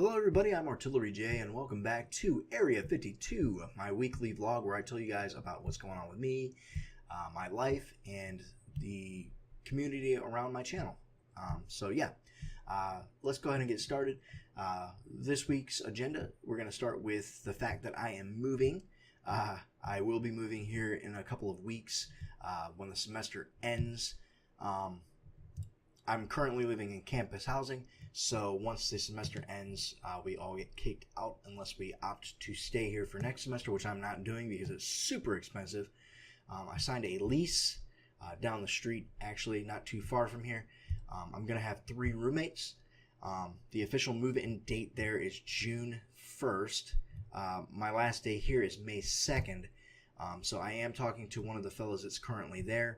Hello everybody, I'm Artillery J and welcome back to Area 52, my weekly vlog where I tell you guys about what's going on with me, my life, and the community around my channel. Let's go ahead and get started. This week's agenda, we're going to start with the fact that I am moving. I will be moving here in a couple of weeks when the semester ends. I'm currently living in campus housing, so once the semester ends, we all get kicked out unless we opt to stay here for next semester, which I'm not doing because it's super expensive. I signed a lease down the street, actually not too far from here. I'm going to have 3 roommates. The official move-in date there is June 1st. My last day here is May 2nd, so I am talking to one of the fellows that's currently there.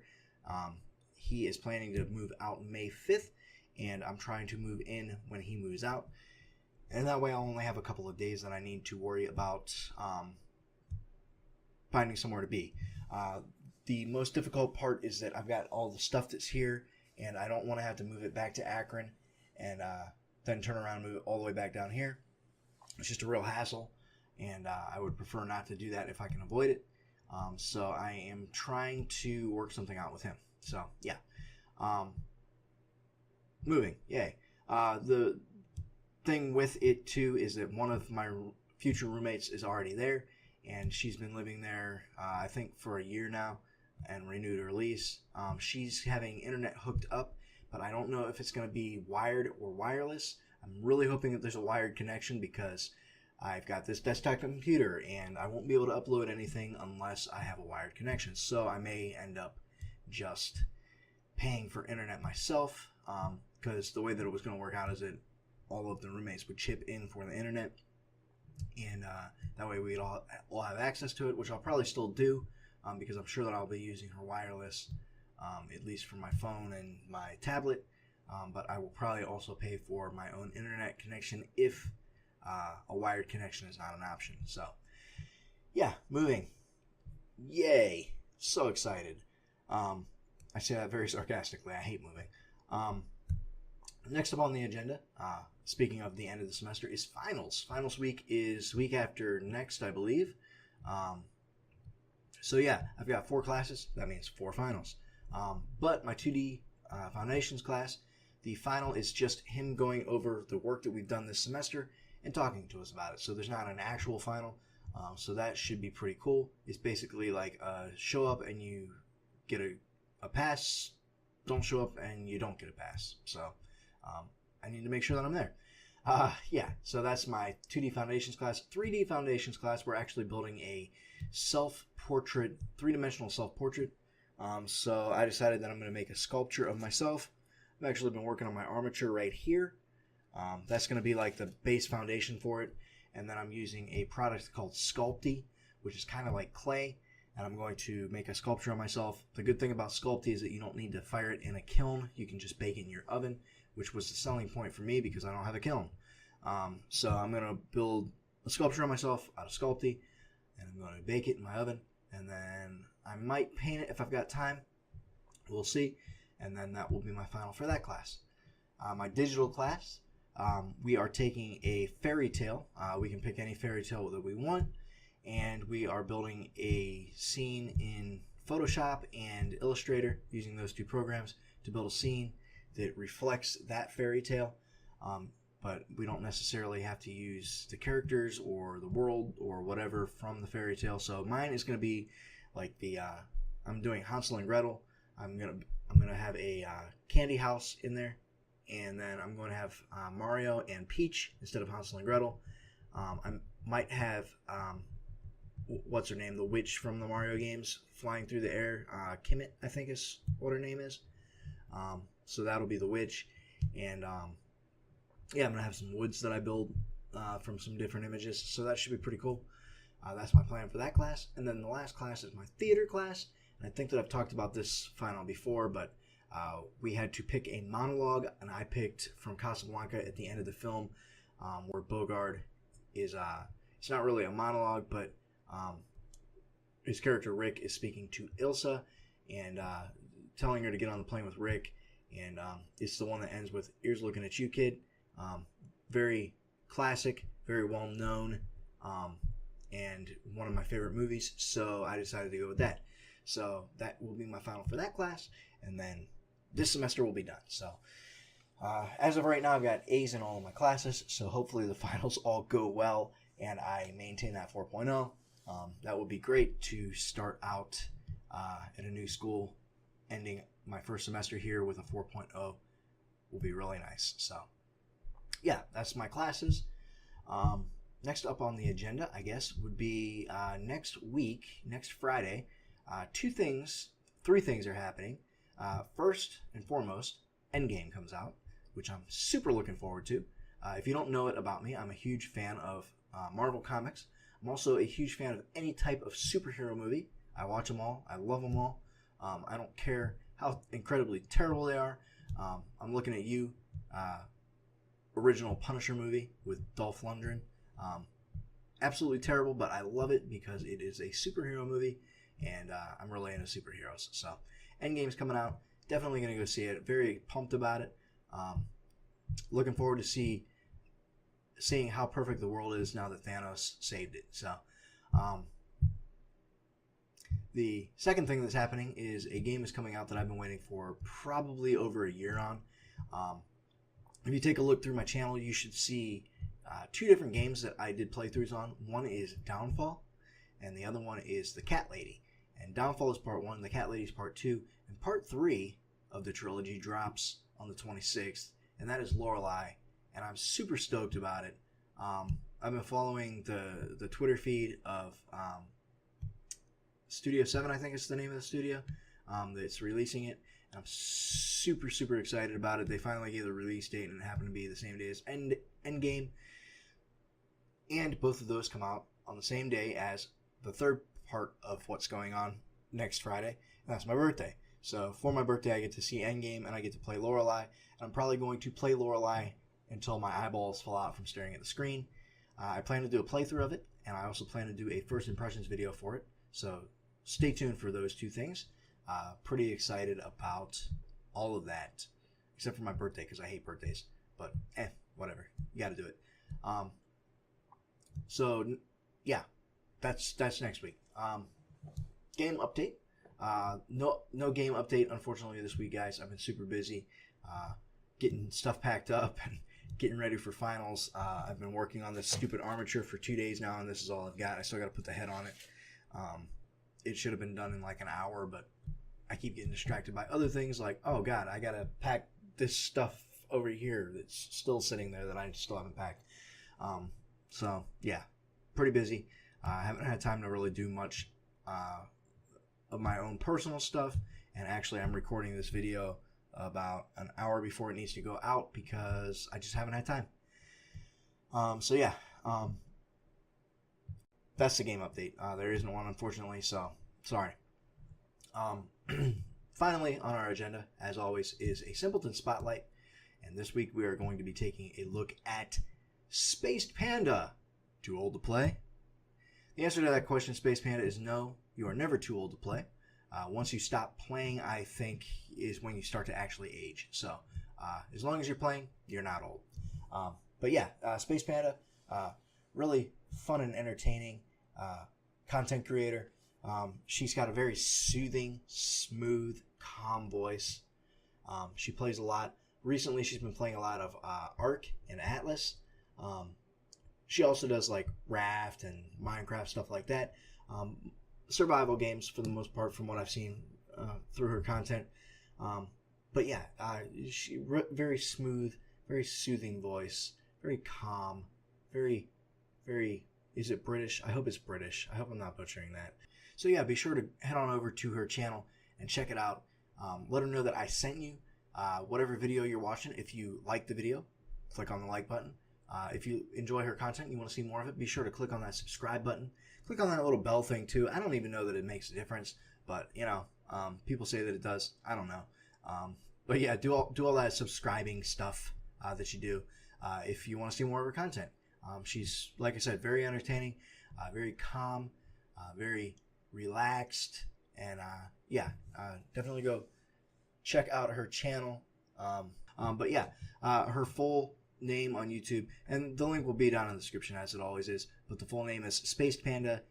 He is planning to move out May 5th, and I'm trying to move in when he moves out. And that way I'll only have a couple of days that I need to worry about finding somewhere to be. The most difficult part is that I've got all the stuff that's here, and I don't want to have to move it back to Akron and then turn around and move it all the way back down here. It's just a real hassle, and I would prefer not to do that if I can avoid it. So I am trying to work something out with him. So, yeah. Moving. Yay. The thing with it, too, is that one of my future roommates is already there, and she's been living there, I think, for a year now, and renewed her lease. She's having internet hooked up, but I don't know if it's going to be wired or wireless. I'm really hoping that there's a wired connection because I've got this desktop computer, and I won't be able to upload anything unless I have a wired connection. So I may end up just paying for internet myself, because the way that it was going to work out is that all of the roommates would chip in for the internet, and that way we'd all have access to it, which I'll probably still do, because I'm sure that I'll be using her wireless, at least for my phone and my tablet, but I will probably also pay for my own internet connection if a wired connection is not an option. So yeah, moving. Yay, so excited. I say that very sarcastically. I hate moving. Next up on the agenda, speaking of the end of the semester, is finals. Finals week is week after next, I believe. So yeah, I've got 4 classes. That means 4 finals. But my 2D Foundations class, the final is just him going over the work that we've done this semester and talking to us about it. So there's not an actual final. So that should be pretty cool. It's basically like show up and you get a pass, don't show up and you don't get a pass. So I need to make sure that I'm there. Yeah, so that's my 2D Foundations class. 3D Foundations class, we're actually building a self-portrait, 3-dimensional self-portrait. So I decided that I'm going to make a sculpture of myself. I've actually been working on my armature right here. That's going to be like the base foundation for it. And then I'm using a product called Sculpty, which is kind of like clay. And I'm going to make a sculpture of myself. The good thing about Sculpty is that you don't need to fire it in a kiln. You can just bake it in your oven, which was the selling point for me because I don't have a kiln. So I'm going to build a sculpture of myself out of Sculpty, and I'm going to bake it in my oven. And then I might paint it if I've got time. We'll see. And then that will be my final for that class. My digital class, we are taking a fairy tale. We can pick any fairy tale that we want. And we are building a scene in Photoshop and Illustrator using those 2 programs to build a scene that reflects that fairy tale. But we don't necessarily have to use the characters or the world or whatever from the fairy tale. So mine is going to be like the I'm doing Hansel and Gretel. I'm gonna have a candy house in there, and then I'm going to have Mario and Peach instead of Hansel and Gretel. I might have what's her name, the witch from the Mario games, flying through the air. Kimmit, I think is what her name is. So that'll be the witch. And yeah, I'm going to have some woods that I build from some different images. So that should be pretty cool. That's my plan for that class. And then the last class is my theater class. And I think that I've talked about this final before, but we had to pick a monologue, and I picked from Casablanca at the end of the film, where Bogart is, it's not really a monologue, but his character Rick is speaking to Ilsa and telling her to get on the plane with Rick, and it's the one that ends with "Ears looking at you, kid." Very classic, very well known, and one of my favorite movies, so I decided to go with that. So that will be my final for that class, and then this semester will be done. So as of right now, I've got A's in all of my classes, so hopefully the finals all go well and I maintain that 4.0. That would be great to start out at a new school. Ending my first semester here with a 4.0 will be really nice. So yeah, that's my classes. Next up on the agenda, I guess, would be next week, next Friday. Three things are happening. First and foremost, Endgame comes out, which I'm super looking forward to. If you don't know it about me, I'm a huge fan of Marvel Comics. I'm also a huge fan of any type of superhero movie. I watch them all. I love them all. I don't care how incredibly terrible they are. I'm looking at you. Original Punisher movie with Dolph Lundgren. Absolutely terrible, but I love it because it is a superhero movie, and I'm really into superheroes. So Endgame's coming out. Definitely going to go see it. Very pumped about it. Looking forward to seeing how perfect the world is now that Thanos saved it. So the second thing that's happening is a game is coming out that I've been waiting for probably over a year on. If you take a look through my channel, you should see two different games that I did playthroughs on. One is Downfall, and the other one is The Cat Lady. And Downfall is part 1, The Cat Lady is part 2, and part 3 of the trilogy drops on the 26th, and that is Lorelei, and I'm super stoked about it. I've been following the Twitter feed of Studio 7, I think is the name of the studio, that's releasing it. And I'm super, super excited about it. They finally gave the release date, and it happened to be the same day as Endgame. And both of those come out on the same day as the third part of what's going on next Friday, and that's my birthday. So for my birthday, I get to see Endgame, and I get to play Lorelei. And I'm probably going to play Lorelei until my eyeballs fall out from staring at the screen. I plan to do a playthrough of it, and I also plan to do a first impressions video for it. So stay tuned for those two things. Pretty excited about all of that, except for my birthday, because I hate birthdays. But whatever, you got to do it. So yeah, that's next week. Game update. No game update, unfortunately, this week, guys. I've been super busy getting stuff packed up and getting ready for finals. I've been working on this stupid armature for 2 days now, and this is all I've got. I still got to put the head on it. It should have been done in like an hour, but I keep getting distracted by other things like, oh god, I gotta pack this stuff over here that's still sitting there that I still haven't packed. So yeah, pretty busy. I haven't had time to really do much of my own personal stuff, and actually I'm recording this video about an hour before it needs to go out because I just haven't had time. So yeah, that's the game update. There isn't one, unfortunately, so sorry. Finally on our agenda, as always, is a Simpleton Spotlight, and this week we are going to be taking a look at SpacedPanda Too Old to Play? The answer to that question, SpacedPanda, is no. You are never too old to play. Once you stop playing, I think, is when you start to actually age. So as long as you're playing, you're not old. But yeah, SpacedPanda, really fun and entertaining content creator. She's got a very soothing, smooth, calm voice. She plays a lot. Recently, she's been playing a lot of Ark and Atlas. She also does like Raft and Minecraft, stuff like that. Survival games for the most part, from what I've seen through her content. But yeah, she very smooth, very soothing voice, very calm, very, very. Is it British? I hope it's British. I hope I'm not butchering that. So yeah, be sure to head on over to her channel and check it out. Let her know that I sent you. Whatever video you're watching, if you like the video, click on the like button. If you enjoy her content, you want to see more of it, be sure to click on that subscribe button. Click on that little bell thing too. I don't even know that it makes a difference, but you know, people say that it does. I don't know. But yeah, do all that subscribing stuff that you do if you want to see more of her content. She's, like I said, very entertaining, very calm, very relaxed, and yeah, definitely go check out her channel. But yeah, her full name on YouTube, and the link will be down in the description as it always is, but the full name is SpacedPanda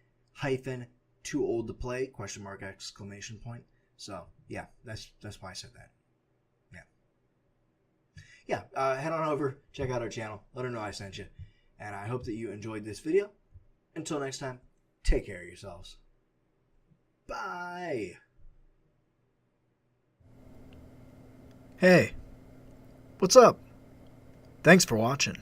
Too Old to Play, question mark, exclamation point. So yeah, that's why I said that. Head on over, check out our channel, let her know I sent you, and I hope that you enjoyed this video. Until next time, take care of yourselves. Bye. Hey, what's up? Thanks for watching.